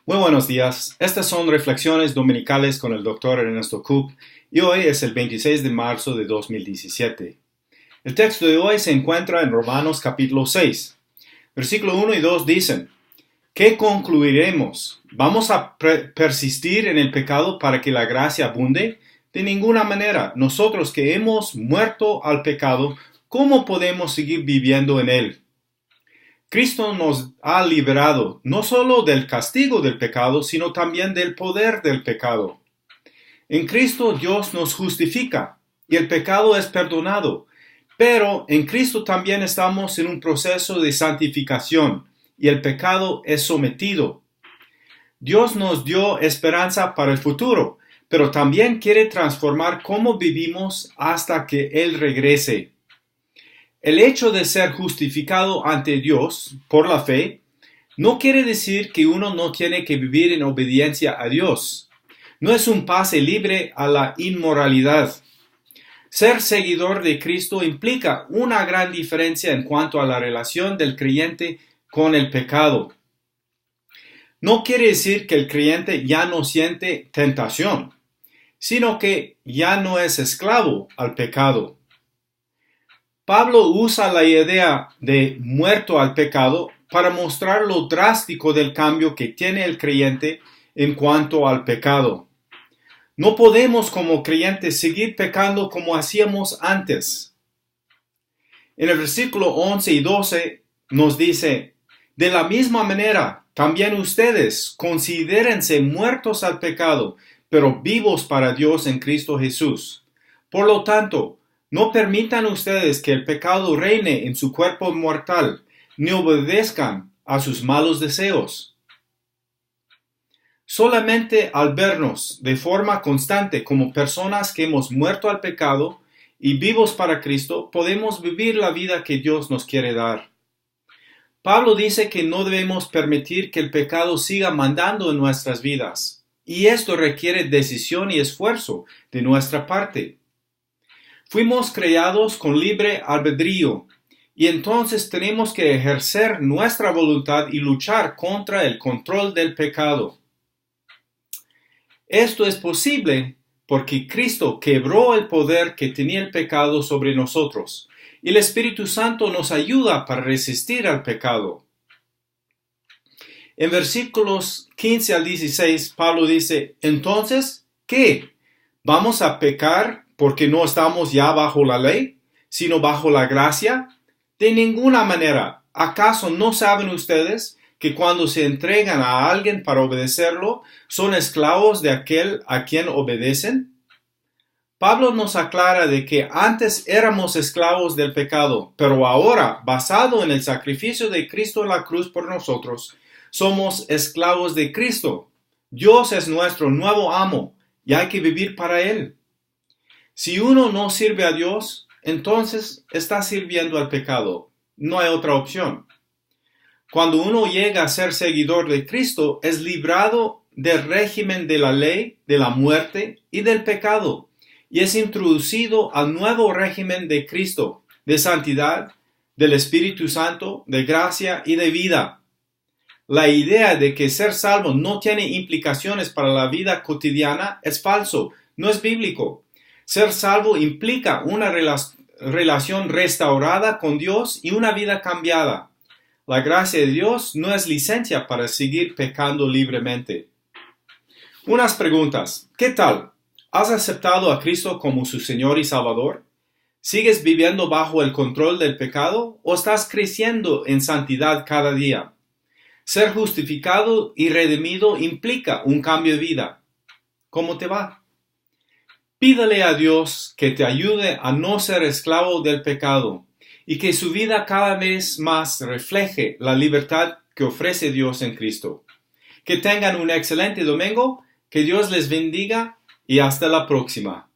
Muy buenos días. Estas son reflexiones dominicales con el Dr. Ernesto Coop y hoy es el 26 de marzo de 2017. El texto de hoy se encuentra en Romanos capítulo 6. Versículo 1 y 2 dicen: ¿Qué concluiremos? ¿Vamos a persistir en el pecado para que la gracia abunde? De ninguna manera. Nosotros que hemos muerto al pecado, ¿cómo podemos seguir viviendo en él? Cristo nos ha liberado no solo del castigo del pecado, sino también del poder del pecado. En Cristo Dios nos justifica y el pecado es perdonado, pero en Cristo también estamos en un proceso de santificación y el pecado es sometido. Dios nos dio esperanza para el futuro, pero también quiere transformar cómo vivimos hasta que Él regrese. El hecho de ser justificado ante Dios por la fe no quiere decir que uno no tiene que vivir en obediencia a Dios. No es un pase libre a la inmoralidad. Ser seguidor de Cristo implica una gran diferencia en cuanto a la relación del creyente con el pecado. No quiere decir que el creyente ya no siente tentación, sino que ya no es esclavo al pecado. Pablo usa la idea de muerto al pecado para mostrar lo drástico del cambio que tiene el creyente en cuanto al pecado. No podemos como creyentes seguir pecando como hacíamos antes. En el versículo 11 y 12 nos dice: de la misma manera, también ustedes considérense muertos al pecado, pero vivos para Dios en Cristo Jesús. Por lo tanto, no permitan ustedes que el pecado reine en su cuerpo mortal, ni obedezcan a sus malos deseos. Solamente al vernos de forma constante como personas que hemos muerto al pecado y vivos para Cristo, podemos vivir la vida que Dios nos quiere dar. Pablo dice que no debemos permitir que el pecado siga mandando en nuestras vidas, y esto requiere decisión y esfuerzo de nuestra parte. Fuimos creados con libre albedrío y entonces tenemos que ejercer nuestra voluntad y luchar contra el control del pecado. Esto es posible porque Cristo quebró el poder que tenía el pecado sobre nosotros y el Espíritu Santo nos ayuda para resistir al pecado. En versículos 15 al 16, Pablo dice: entonces, ¿qué? ¿Vamos a pecar porque no estamos ya bajo la ley, sino bajo la gracia? De ninguna manera. ¿Acaso no saben ustedes que cuando se entregan a alguien para obedecerlo, son esclavos de aquel a quien obedecen? Pablo nos aclara de que antes éramos esclavos del pecado, pero ahora, basado en el sacrificio de Cristo en la cruz por nosotros, somos esclavos de Cristo. Dios es nuestro nuevo amo y hay que vivir para Él. Si uno no sirve a Dios, entonces está sirviendo al pecado. No hay otra opción. Cuando uno llega a ser seguidor de Cristo, es librado del régimen de la ley, de la muerte y del pecado, y es introducido al nuevo régimen de Cristo, de santidad, del Espíritu Santo, de gracia y de vida. La idea de que ser salvo no tiene implicaciones para la vida cotidiana es falso, no es bíblico. Ser salvo implica una relación restaurada con Dios y una vida cambiada. La gracia de Dios no es licencia para seguir pecando libremente. Unas preguntas. ¿Qué tal? ¿Has aceptado a Cristo como su Señor y Salvador? ¿Sigues viviendo bajo el control del pecado o estás creciendo en santidad cada día? Ser justificado y redimido implica un cambio de vida. ¿Cómo te va? Pídale a Dios que te ayude a no ser esclavo del pecado y que su vida cada vez más refleje la libertad que ofrece Dios en Cristo. Que tengan un excelente domingo, que Dios les bendiga y hasta la próxima.